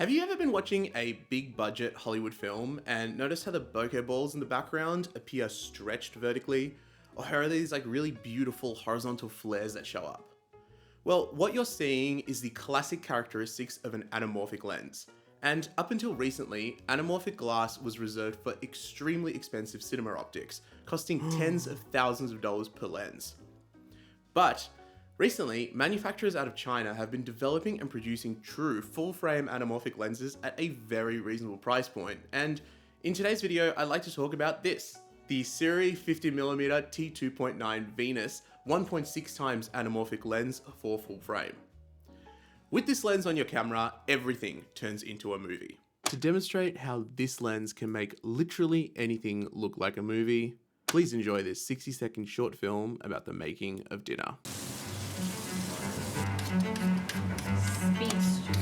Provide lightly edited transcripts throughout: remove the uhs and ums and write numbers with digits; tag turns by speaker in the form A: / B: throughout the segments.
A: Have you ever been watching a big budget Hollywood film and noticed how the bokeh balls in the background appear stretched vertically? Or how are these really beautiful horizontal flares that show up? Well, what you're seeing is the classic characteristics of an anamorphic lens. And up until recently, anamorphic glass was reserved for extremely expensive cinema optics, costing tens of thousands of dollars per lens. But recently, manufacturers out of China have been developing and producing true full-frame anamorphic lenses at a very reasonable price point. And in today's video, I'd like to talk about this, the sirui 50mm t2.9 Venus 1.6 times anamorphic lens for full frame. With this lens on your camera, everything turns into a movie. To demonstrate how this lens can make literally anything look like a movie, please enjoy this 60-second short film about the making of dinner.
B: Speed Street.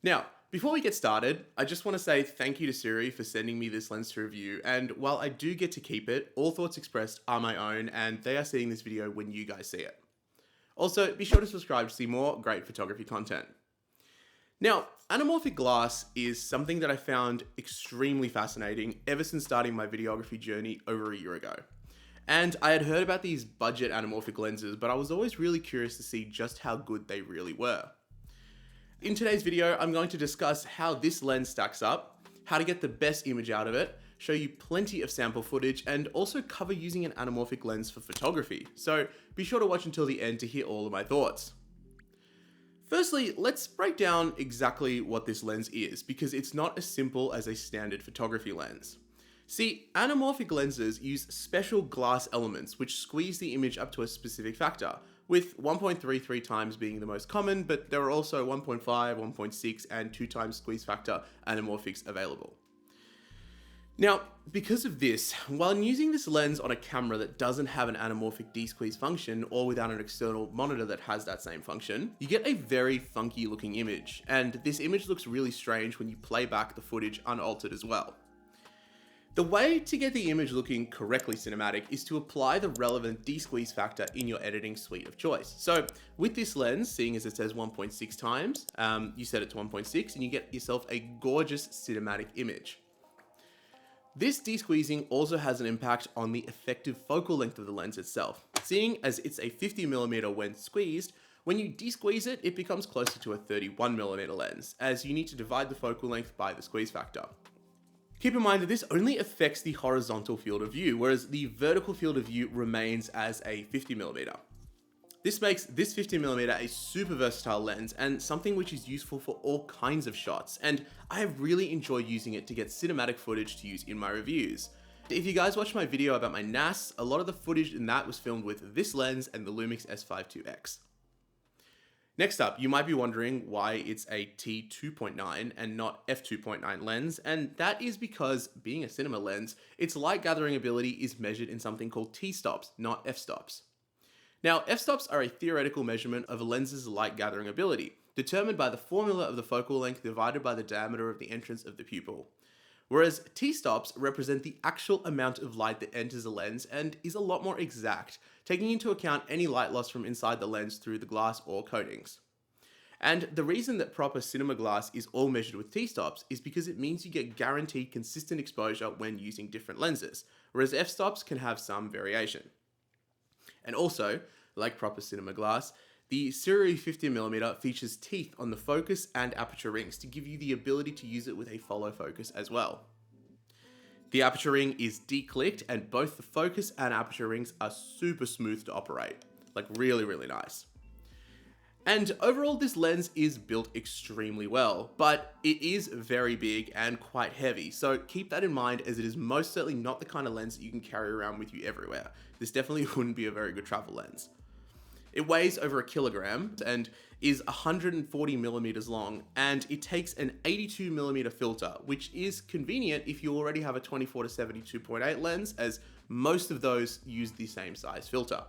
A: Now, before we get started, I just want to say thank you to Siri for sending me this lens to review, and while I do get to keep it, all thoughts expressed are my own and they are seeing this video when you guys see it. Also, be sure to subscribe to see more great photography content. Now, anamorphic glass is something that I found extremely fascinating ever since starting my videography journey over a year ago. And I had heard about these budget anamorphic lenses, but I was always really curious to see just how good they really were. In today's video, I'm going to discuss how this lens stacks up, how to get the best image out of it, show you plenty of sample footage, and also cover using an anamorphic lens for photography. So be sure to watch until the end to hear all of my thoughts. Firstly, let's break down exactly what this lens is, because it's not as simple as a standard photography lens. See, anamorphic lenses use special glass elements which squeeze the image up to a specific factor, with 1.33 times being the most common, but there are also 1.5, 1.6, and 2 times squeeze factor anamorphics available. Now, because of this, while using this lens on a camera that doesn't have an anamorphic de-squeeze function or without an external monitor that has that same function, you get a very funky looking image, and this image looks really strange when you play back the footage unaltered as well. The way to get the image looking correctly cinematic is to apply the relevant de-squeeze factor in your editing suite of choice. So with this lens, seeing as it says 1.6 times, you set it to 1.6 and you get yourself a gorgeous cinematic image. This de-squeezing also has an impact on the effective focal length of the lens itself. Seeing as it's a 50mm when squeezed, when you de-squeeze it, it becomes closer to a 31mm lens, as you need to divide the focal length by the squeeze factor. Keep in mind that this only affects the horizontal field of view, whereas the vertical field of view remains as a 50mm. This makes this 50mm a super versatile lens and something which is useful for all kinds of shots, and I have really enjoyed using it to get cinematic footage to use in my reviews. If you guys watched my video about my NAS, a lot of the footage in that was filmed with this lens and the Lumix S5 IIX. Next up, you might be wondering why it's a T2.9 and not f2.9 lens, and that is because, being a cinema lens, its light gathering ability is measured in something called t-stops, not f-stops. Now, f-stops are a theoretical measurement of a lens's light gathering ability, determined by the formula of the focal length divided by the diameter of the entrance of the pupil. Whereas t-stops represent the actual amount of light that enters a lens and is a lot more exact, taking into account any light loss from inside the lens through the glass or coatings. And the reason that proper cinema glass is all measured with t-stops is because it means you get guaranteed consistent exposure when using different lenses, whereas f-stops can have some variation. And also, like proper cinema glass, the sirui 50mm features teeth on the focus and aperture rings to give you the ability to use it with a follow focus as well. The aperture ring is declicked, and both the focus and aperture rings are super smooth to operate. Like really, really nice. And overall, this lens is built extremely well, but it is very big and quite heavy. So keep that in mind, as it is most certainly not the kind of lens that you can carry around with you everywhere. This definitely wouldn't be a very good travel lens. It weighs over 1 kilogram and is 140 millimeters long, and it takes an 82 millimeter filter, which is convenient if you already have a 24 to 72.8 lens, as most of those use the same size filter.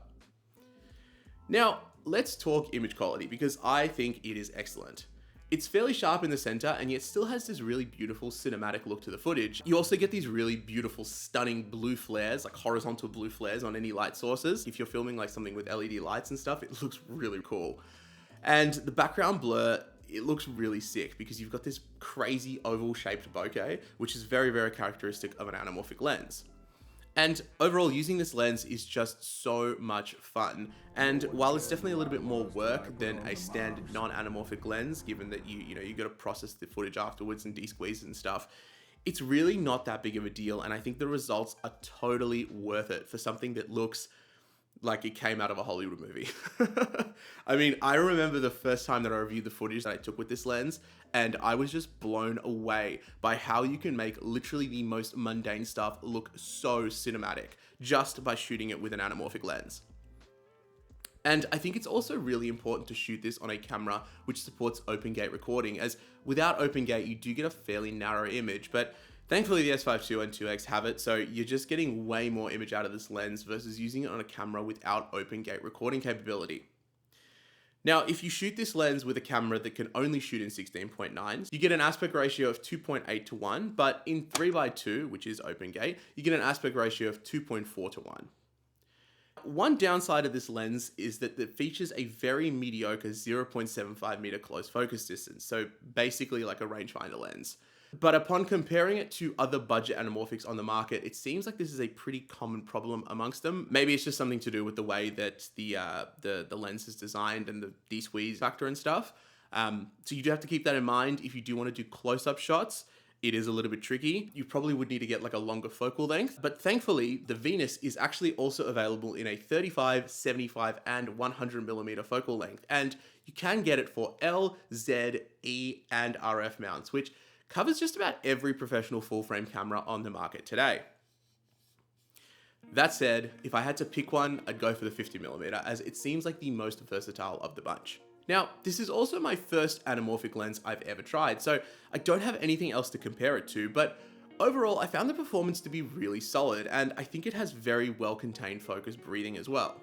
A: Now, let's talk image quality, because I think it is excellent. It's fairly sharp in the center, and yet still has this really beautiful cinematic look to the footage. You also get these really beautiful, stunning blue flares, like horizontal blue flares on any light sources. If you're filming like something with LED lights and stuff, it looks really cool. And the background blur, it looks really sick because you've got this crazy oval shaped bokeh, which is very, very characteristic of an anamorphic lens. And overall, using this lens is just so much fun. And while it's definitely a little bit more work than a standard non-anamorphic lens, given that you got to process the footage afterwards and de-squeeze and stuff, it's really not that big of a deal. And I think the results are totally worth it for something that looks like it came out of a Hollywood movie. I mean, I remember the first time that I reviewed the footage that I took with this lens, and I was just blown away by how you can make literally the most mundane stuff look so cinematic just by shooting it with an anamorphic lens. And I think it's also really important to shoot this on a camera which supports open gate recording, as without open gate, you do get a fairly narrow image, but thankfully the S5 II and 2X have it, so you're just getting way more image out of this lens versus using it on a camera without open gate recording capability. Now, if you shoot this lens with a camera that can only shoot in 16.9s, you get an aspect ratio of 2.8 to 1, but in 3x2, which is open gate, you get an aspect ratio of 2.4 to 1. One downside of this lens is that it features a very mediocre 0.75 meter close focus distance, so basically like a rangefinder lens. But upon comparing it to other budget anamorphics on the market, it seems like this is a pretty common problem amongst them. Maybe it's just something to do with the way that the lens is designed and the de-squeeze factor and stuff. So you do have to keep that in mind if you do want to do close-up shots. It is a little bit tricky. You probably would need to get like a longer focal length, but thankfully the Venus is actually also available in a 35, 75, and 100 millimeter focal length. And you can get it for L, Z, E, and RF mounts, which covers just about every professional full frame camera on the market today. That said, if I had to pick one, I'd go for the 50mm, as it seems like the most versatile of the bunch. Now, this is also my first anamorphic lens I've ever tried, so I don't have anything else to compare it to, but overall I found the performance to be really solid, and I think it has very well contained focus breathing as well.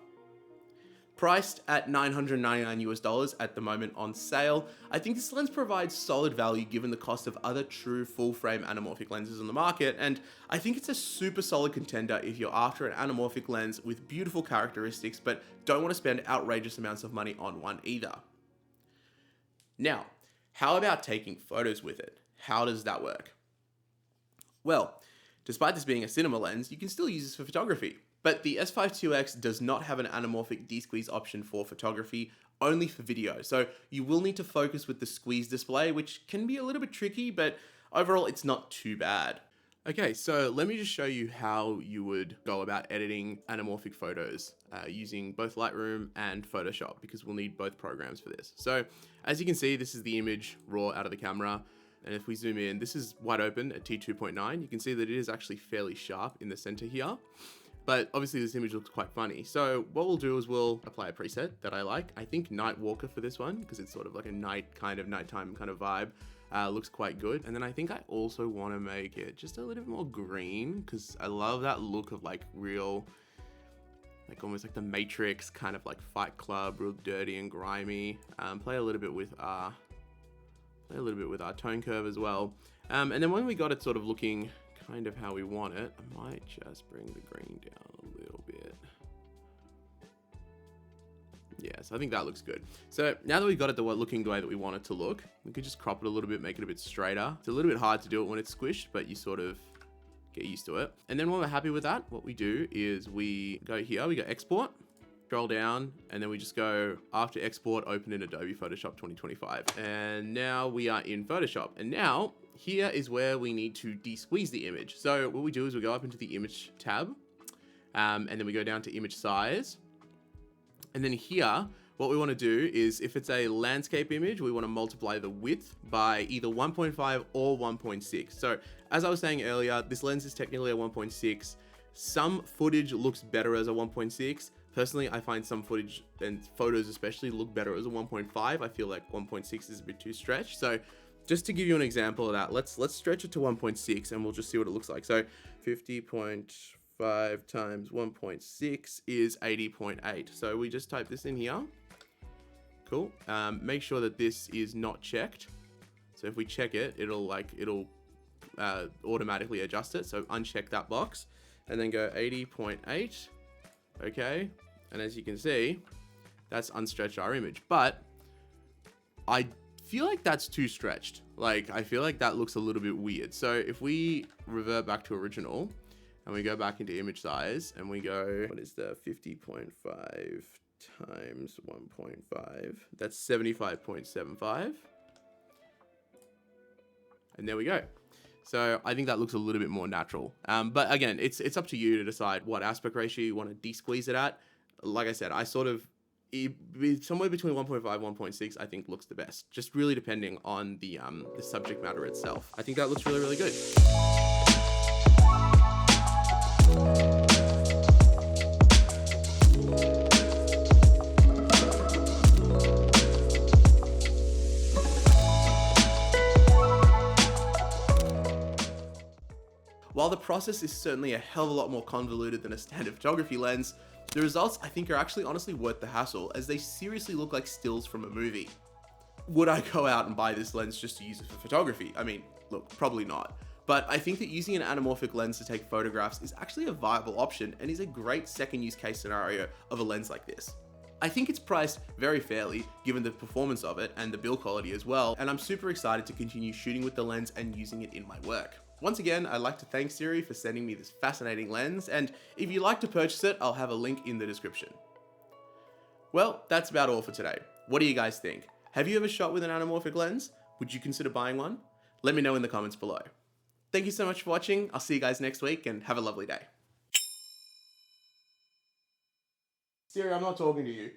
A: Priced at $999 at the moment on sale, I think this lens provides solid value given the cost of other true full-frame anamorphic lenses on the market, and I think it's a super solid contender if you're after an anamorphic lens with beautiful characteristics but don't want to spend outrageous amounts of money on one either. Now, how about taking photos with it? How does that work? Well, despite this being a cinema lens, you can still use this for photography. But the S5 IIX does not have an anamorphic de-squeeze option for photography, only for video. So you will need to focus with the squeeze display, which can be a little bit tricky, but overall it's not too bad. Okay, so let me just show you how you would go about editing anamorphic photos using both Lightroom and Photoshop, because we'll need both programs for this. So as you can see, this is the image raw out of the camera. And if we zoom in, this is wide open at T2.9. You can see that it is actually fairly sharp in the center here. But obviously this image looks quite funny. So what we'll do is we'll apply a preset that I like. I think Night Walker for this one, because it's sort of like a nighttime kind of vibe. Looks quite good. And then I think I also want to make it just a little bit more green, because I love that look of like real, like almost like the Matrix kind of like Fight Club, real dirty and grimy. Play a little bit with our tone curve as well. And then when we got it sort of looking kind of how we want it, I might just bring the green down a little bit. Yes, I think that looks good. So now that we've got it looking the way that we want it to look, we could just crop it a little bit, make it a bit straighter. It's a little bit hard to do it when it's squished, but you sort of get used to it. And then when we're happy with that, what we do is we go here, we go export, scroll down, and then we just go after export, open in Adobe Photoshop 2025. And now we are in Photoshop. And now here is where we need to de-squeeze the image. So what we do is we go up into the image tab, and then we go down to image size. And then here, what we want to do is, if it's a landscape image, we want to multiply the width by either 1.5 or 1.6. So as I was saying earlier, this lens is technically a 1.6. Some footage looks better as a 1.6. Personally, I find some footage and photos especially look better as a 1.5. I feel like 1.6 is a bit too stretched. So just to give you an example of that, let's stretch it to 1.6 and we'll just see what it looks like. So 50.5 times 1.6 is 80.8. So we just type this in here. Cool. Make sure that this is not checked. So if we check it, it'll automatically adjust it. So uncheck that box and then go 80.8. Okay. And as you can see, that's unstretched our image, but I feel like that's too stretched. Like, I feel like that looks a little bit weird. So if we revert back to original and we go back into image size and we go, what is the 50.5 times 1.5? That's 75.75. And there we go. So I think that looks a little bit more natural. But again, it's up to you to decide what aspect ratio you want to de-squeeze it at. Like I said, I sort of, somewhere between 1.5 1.6 I think looks the best, just really depending on the subject matter itself. I think that looks really, really good. While the process is certainly a hell of a lot more convoluted than a standard photography lens, the results I think are actually honestly worth the hassle, as they seriously look like stills from a movie. Would I go out and buy this lens just to use it for photography? I mean, look, probably not. But I think that using an anamorphic lens to take photographs is actually a viable option and is a great second use case scenario of a lens like this. I think it's priced very fairly given the performance of it and the build quality as well, and I'm super excited to continue shooting with the lens and using it in my work. Once again, I'd like to thank Sirui for sending me this fascinating lens, and if you'd like to purchase it, I'll have a link in the description. Well, that's about all for today. What do you guys think? Have you ever shot with an anamorphic lens? Would you consider buying one? Let me know in the comments below. Thank you so much for watching. I'll see you guys next week and have a lovely day. Siri, I'm not talking to you.